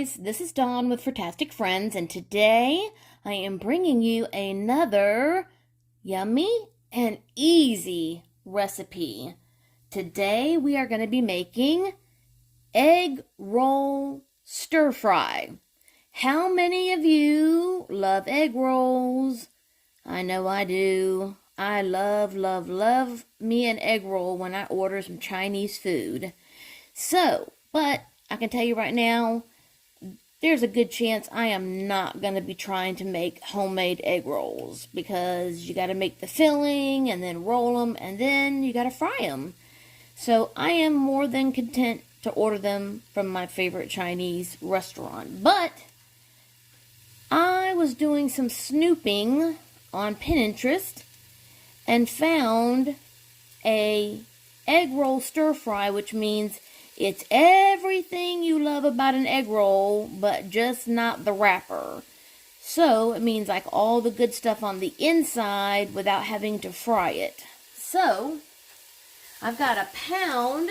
guys, this is Dawn with Furtastic Friends, and today I am bringing you another yummy and easy recipe. Today we are going to be making egg roll stir fry. How many of you love egg rolls? I know I do. I love me an egg roll when I order some Chinese food. But I can tell you right now, there's a good chance I am not going to be trying to make homemade egg rolls because you got to make the filling and then roll them and then you got to fry them. So I am more than content to order them from my favorite Chinese restaurant. But I was doing some snooping on Pinterest and found a egg roll stir fry, which means it's everything you love about an egg roll, but just not the wrapper. So it means like all the good stuff on the inside without having to fry it. So I've got a pound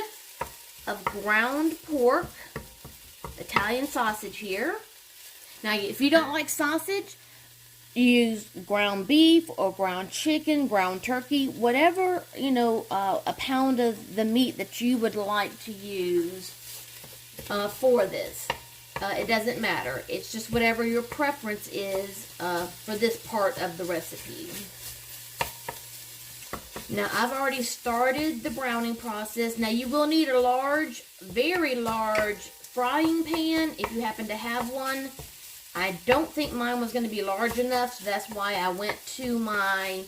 of ground pork, Italian sausage here. Now if you don't like sausage, use ground beef or ground chicken, ground turkey, whatever, a pound of the meat that you would like to use for this. It doesn't matter. It's just whatever your preference is for this part of the recipe. Now, I've already started the browning process. Now, you will need a large, very large frying pan if you happen to have one. I don't think mine was going to be large enough, so that's why I went to my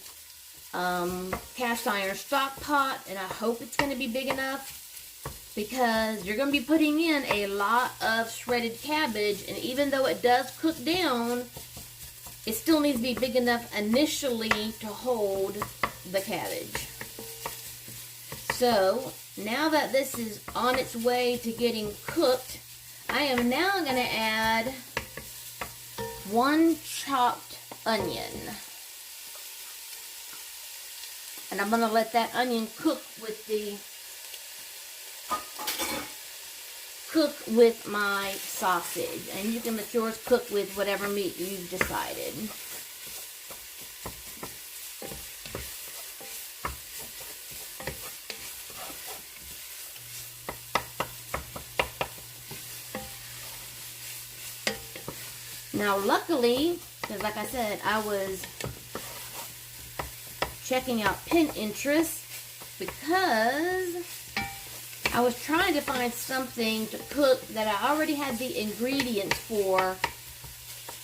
cast iron stock pot, and I hope it's going to be big enough because you're going to be putting in a lot of shredded cabbage, and even though it does cook down, it still needs to be big enough initially to hold the cabbage. So, now that this is on its way to getting cooked, I am now going to add 1 chopped onion. And I'm going to let that onion cook with my sausage. And you can let yours cook with whatever meat you've decided. Now, luckily, because like I said, I was checking out Pinterest because I was trying to find something to cook that I already had the ingredients for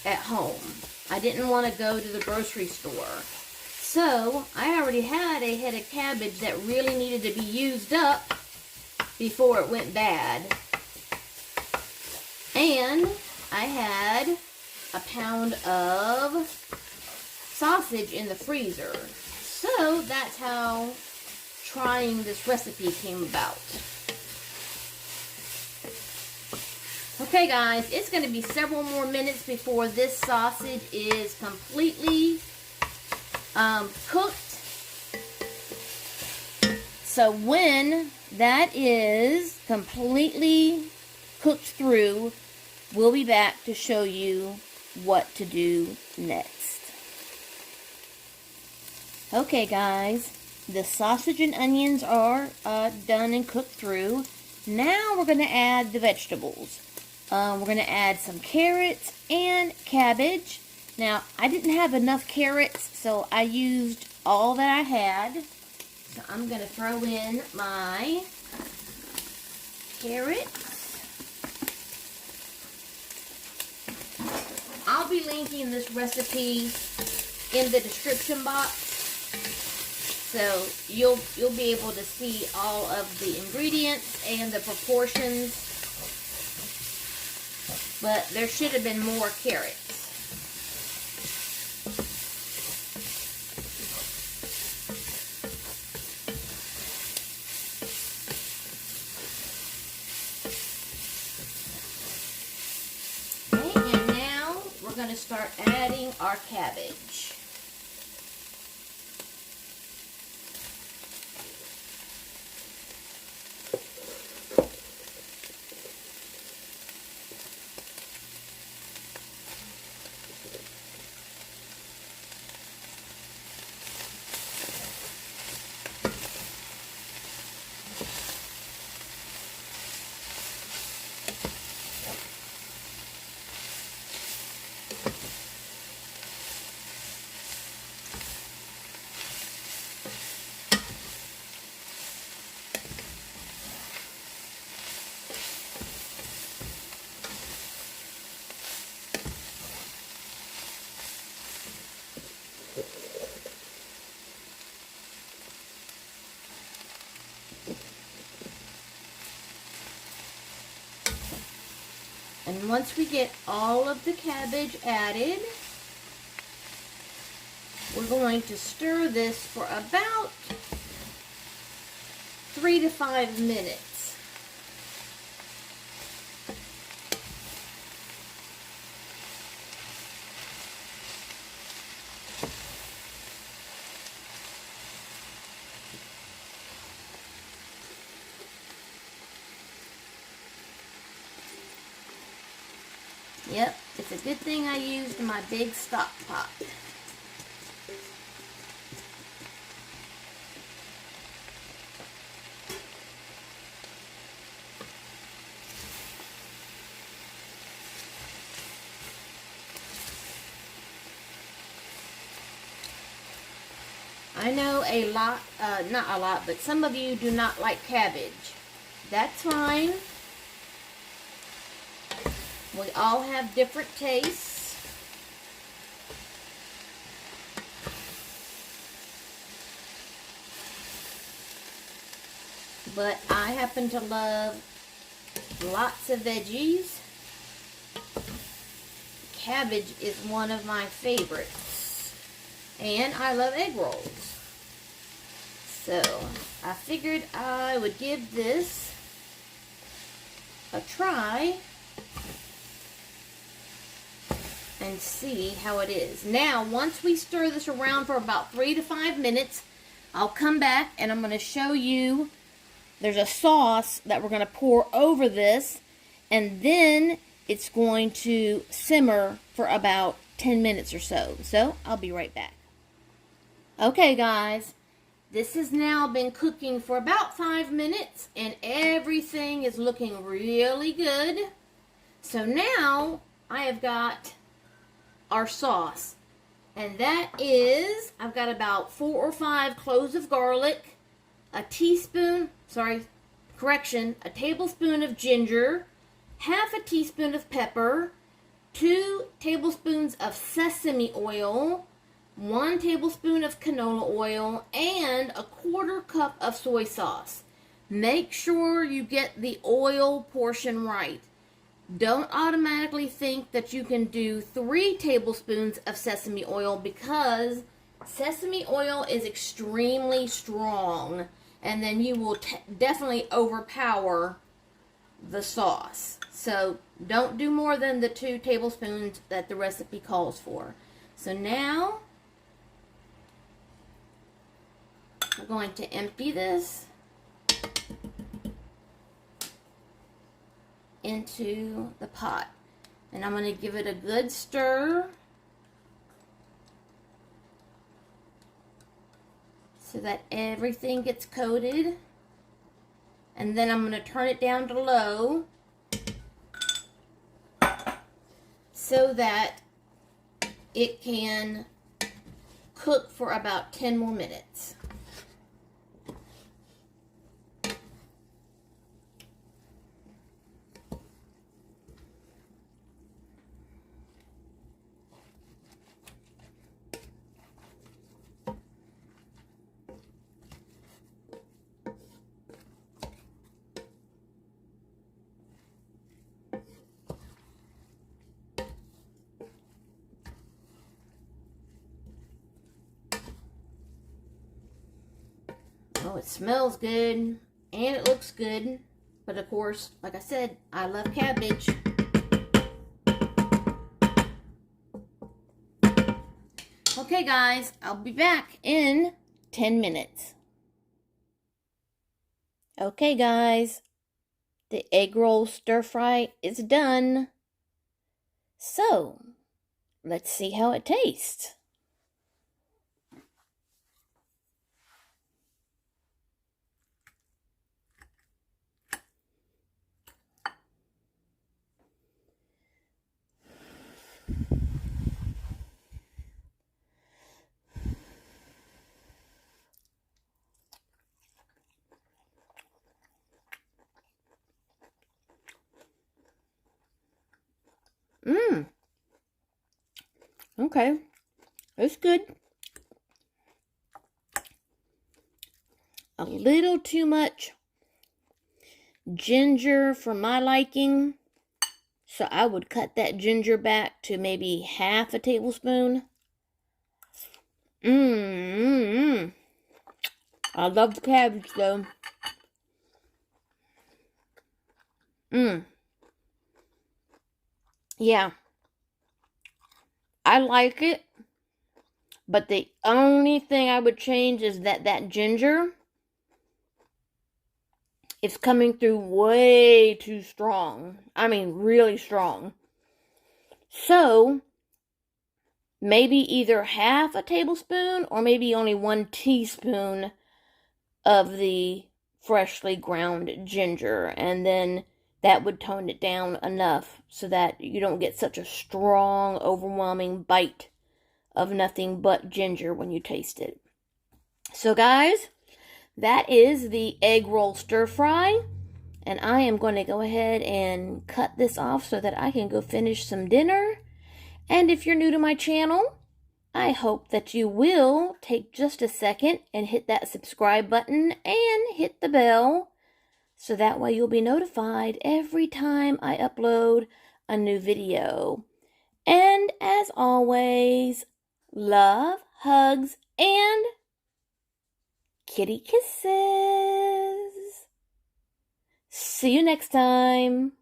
at home. I didn't want to go to the grocery store. So, I already had a head of cabbage that really needed to be used up before it went bad. And I had a pound of sausage in the freezer. So that's how trying this recipe came about. Okay guys, it's going to be several more minutes before this sausage is completely cooked. So when that is completely cooked through, we'll be back to show you what to do next. Okay guys, the sausage and onions are done and cooked through. Now we're going to add the vegetables. We're going to add some carrots and cabbage. Now I didn't have enough carrots, so I used all that I had. So I'm going to throw in my carrots. I'll be linking this recipe in the description box, so you'll be able to see all of the ingredients and the proportions, but there should have been more carrots. We're going to start adding our cabbage. once we get all of the cabbage added, we're going to stir this for about 3 to 5 minutes. Yep, it's a good thing I used my big stock pot. I know a lot, not a lot, but some of you do not like cabbage. That's fine. We all have different tastes. But I happen to love lots of veggies. Cabbage is one of my favorites. And I love egg rolls. So I figured I would give this a try and see how it is. Now, once we stir this around for about 3 to 5 minutes, I'll come back and I'm going to show you there's a sauce that we're going to pour over this, and then it's going to simmer for about 10 minutes or so. So, I'll be right back. Okay, guys, this has now been cooking for about 5 minutes, and everything is looking really good. So now, I have got our sauce, and that is, I've got about 4 or 5 cloves of garlic, a tablespoon of ginger, half a teaspoon of pepper, 2 tablespoons of sesame oil, 1 tablespoon of canola oil, and a 1/4 cup of soy sauce. Make sure you get the oil portion right. Don't automatically think that you can do 3 tablespoons of sesame oil, because sesame oil is extremely strong, and then you will definitely overpower the sauce. So don't do more than the 2 tablespoons that the recipe calls for. So now we're going to empty this into the pot, and I'm going to give it a good stir so that everything gets coated, and then I'm going to turn it down to low so that it can cook for about 10 more minutes. Oh, it smells good, and it looks good, but of course, like I said, I love cabbage. Okay, guys, I'll be back in 10 minutes. Okay, guys, the egg roll stir fry is done. So, let's see how it tastes. Okay, it's good. A little too much ginger for my liking. So I would cut that ginger back to maybe half a tablespoon. I love the cabbage though. Yeah. I like it. But the only thing I would change is that ginger is coming through way too strong. I mean, really strong. So, maybe either half a tablespoon or maybe only 1 teaspoon of the freshly ground ginger. And then that would tone it down enough so that you don't get such a strong, overwhelming bite of nothing but ginger when you taste it. So guys, that is the egg roll stir fry. And I am going to go ahead and cut this off so that I can go finish some dinner. And if you're new to my channel, I hope that you will take just a second and hit that subscribe button and hit the bell so that way you'll be notified every time I upload a new video. And as always, love, hugs, and kitty kisses. See you next time.